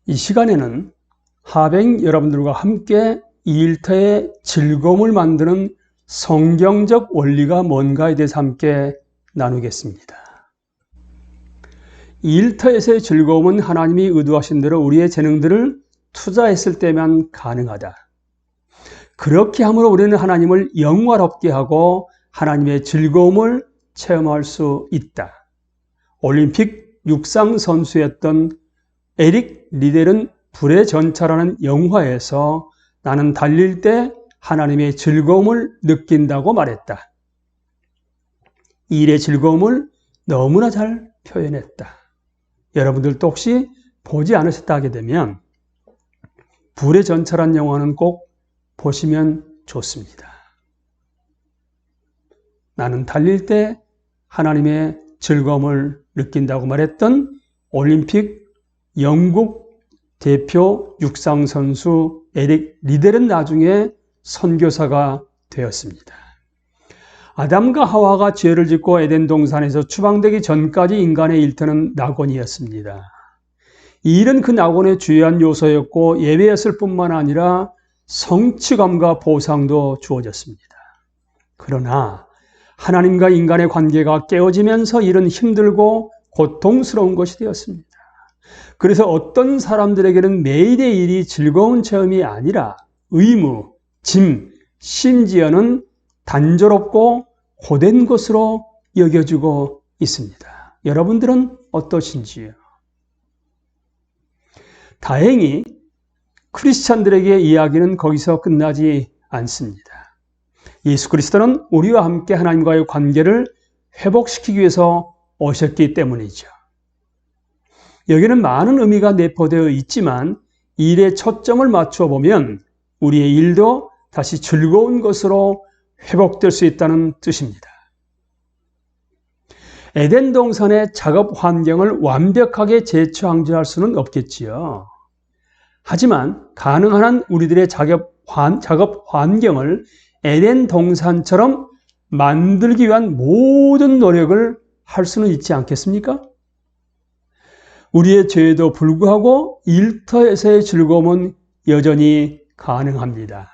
이 시간에는 하백 여러분들과 함께 이 일터의 즐거움을 만드는 성경적 원리가 뭔가에 대해서 함께 나누겠습니다. 이 일터에서의 즐거움은 하나님이 의도하신 대로 우리의 재능들을 투자했을 때만 가능하다. 그렇게 함으로 우리는 하나님을 영화롭게 하고 하나님의 즐거움을 체험할 수 있다. 올림픽 육상 선수였던 에릭 리델은 불의 전차라는 영화에서 나는 달릴 때 하나님의 즐거움을 느낀다고 말했다. 이 일의 즐거움을 너무나 잘 표현했다. 여러분들도 혹시 보지 않으셨다 하게 되면 불의 전차라는 영화는 꼭 보시면 좋습니다. 나는 달릴 때 하나님의 즐거움을 느낀다고 말했던 올림픽 영국 대표 육상선수 에릭 리델은 나중에 선교사가 되었습니다. 아담과 하와가 죄를 짓고 에덴 동산에서 추방되기 전까지 인간의 일터는 낙원이었습니다. 이 일은 그 낙원의 주요한 요소였고 예배였을 뿐만 아니라 성취감과 보상도 주어졌습니다. 그러나 하나님과 인간의 관계가 깨어지면서 일은 힘들고 고통스러운 것이 되었습니다. 그래서 어떤 사람들에게는 매일의 일이 즐거운 체험이 아니라 의무, 짐, 심지어는 단조롭고 고된 것으로 여겨지고 있습니다. 여러분들은 어떠신지요? 다행히 크리스찬들에게 이야기는 거기서 끝나지 않습니다. 예수 그리스도는 우리와 함께 하나님과의 관계를 회복시키기 위해서 오셨기 때문이죠. 여기는 많은 의미가 내포되어 있지만 이 일에 초점을 맞춰 보면 우리의 일도 다시 즐거운 것으로 회복될 수 있다는 뜻입니다. 에덴 동산의 작업 환경을 완벽하게 재창조할 수는 없겠지요. 하지만 가능한 한 우리들의 작업 환경을 에덴 동산처럼 만들기 위한 모든 노력을 할 수는 있지 않겠습니까? 우리의 죄에도 불구하고 일터에서의 즐거움은 여전히 가능합니다.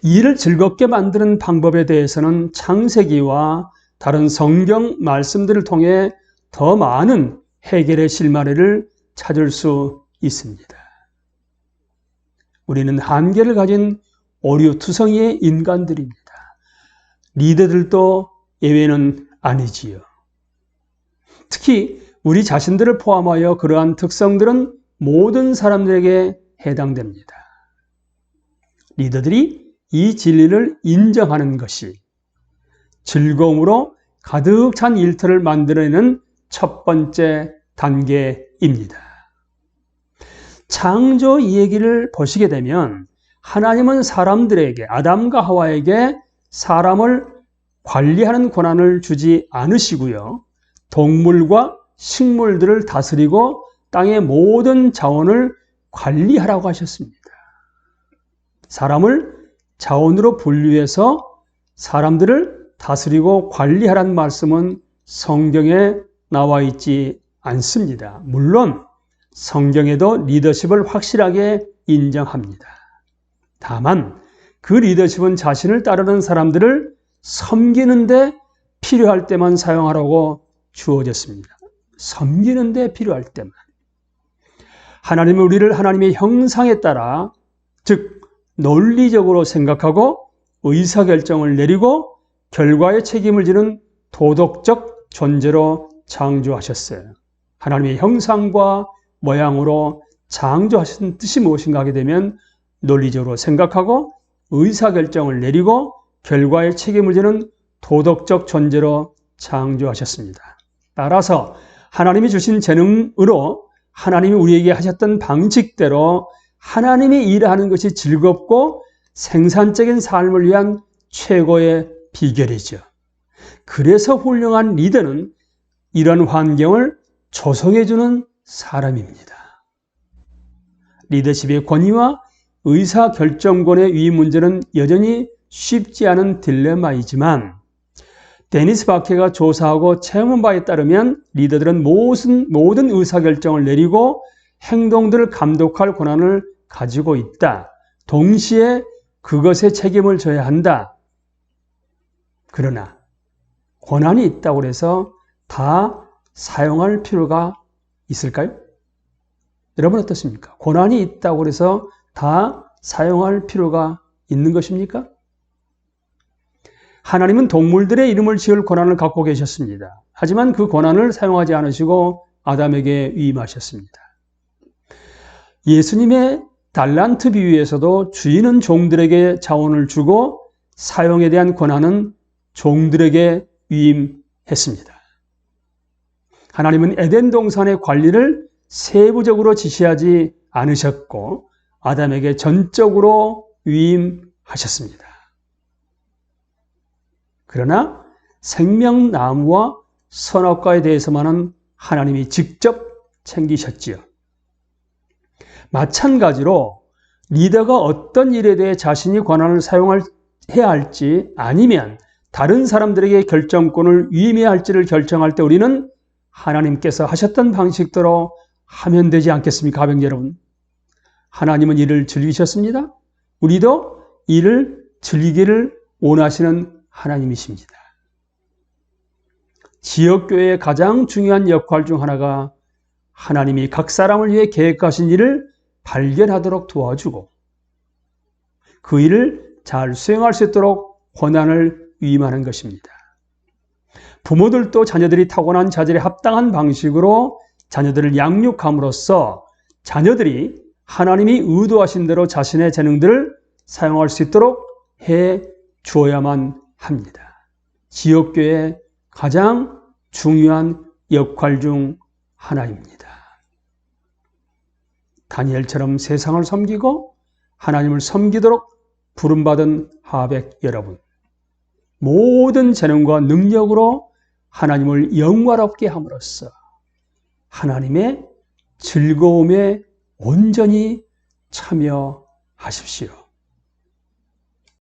일을 즐겁게 만드는 방법에 대해서는 창세기와 다른 성경 말씀들을 통해 더 많은 해결의 실마리를 찾을 수 있습니다. 우리는 한계를 가진 오류투성이의 인간들입니다. 리더들도 예외는 아니지요. 특히 우리 자신들을 포함하여 그러한 특성들은 모든 사람들에게 해당됩니다. 리더들이 이 진리를 인정하는 것이 즐거움으로 가득 찬 일터를 만들어내는 첫 번째 단계입니다. 창조 이야기를 보시게 되면 하나님은 사람들에게, 아담과 하와에게 사람을 관리하는 권한을 주지 않으시고요. 동물과 식물들을 다스리고 땅의 모든 자원을 관리하라고 하셨습니다. 사람을 자원으로 분류해서 사람들을 다스리고 관리하라는 말씀은 성경에 나와 있지 않습니다. 물론 성경에도 리더십을 확실하게 인정합니다. 다만 그 리더십은 자신을 따르는 사람들을 섬기는 데 필요할 때만 사용하라고 주어졌습니다. 섬기는 데 필요할 때만. 하나님은 우리를 하나님의 형상에 따라, 즉 논리적으로 생각하고 의사결정을 내리고 결과에 책임을 지는 도덕적 존재로 창조하셨어요. 하나님의 형상과 모양으로 창조하신 뜻이 무엇인가 하게 되면 논리적으로 생각하고 의사결정을 내리고 결과에 책임을 지는 도덕적 존재로 창조하셨습니다. 따라서 하나님이 주신 재능으로 하나님이 우리에게 하셨던 방식대로 하나님이 일하는 것이 즐겁고 생산적인 삶을 위한 최고의 비결이죠. 그래서 훌륭한 리더는 이런 환경을 조성해주는 사람입니다. 리더십의 권위와 의사결정권의 위임 문제는 여전히 쉽지 않은 딜레마이지만 데니스 바케가 조사하고 체험한 바에 따르면 리더들은 모든 의사결정을 내리고 행동들을 감독할 권한을 가지고 있다. 동시에 그것에 책임을 져야 한다. 그러나 권한이 있다고 해서 다 사용할 필요가 있을까요? 여러분 어떻습니까? 권한이 있다고 해서 다 사용할 필요가 있는 것입니까? 하나님은 동물들의 이름을 지을 권한을 갖고 계셨습니다. 하지만 그 권한을 사용하지 않으시고 아담에게 위임하셨습니다. 예수님의 달란트 비유에서도 주인은 종들에게 자원을 주고 사용에 대한 권한은 종들에게 위임했습니다. 하나님은 에덴 동산의 관리를 세부적으로 지시하지 않으셨고 아담에게 전적으로 위임하셨습니다. 그러나 생명나무와 선악과에 대해서만은 하나님이 직접 챙기셨지요. 마찬가지로 리더가 어떤 일에 대해 자신이 권한을 사용해야 할지 아니면 다른 사람들에게 결정권을 위임해야 할지를 결정할 때 우리는 하나님께서 하셨던 방식대로 하면 되지 않겠습니까, 가병 여러분? 하나님은 이를 즐기셨습니다. 우리도 이를 즐기기를 원하시는 하나님이십니다. 지역교회의 가장 중요한 역할 중 하나가 하나님이 각 사람을 위해 계획하신 일을 발견하도록 도와주고 그 일을 잘 수행할 수 있도록 권한을 위임하는 것입니다. 부모들도 자녀들이 타고난 자질에 합당한 방식으로 자녀들을 양육함으로써 자녀들이 하나님이 의도하신 대로 자신의 재능들을 사용할 수 있도록 해 주어야만 합니다. 지역교회의 가장 중요한 역할 중 하나입니다. 다니엘처럼 세상을 섬기고 하나님을 섬기도록 부름받은 하백 여러분, 모든 재능과 능력으로 하나님을 영화롭게 함으로써 하나님의 즐거움에 온전히 참여하십시오.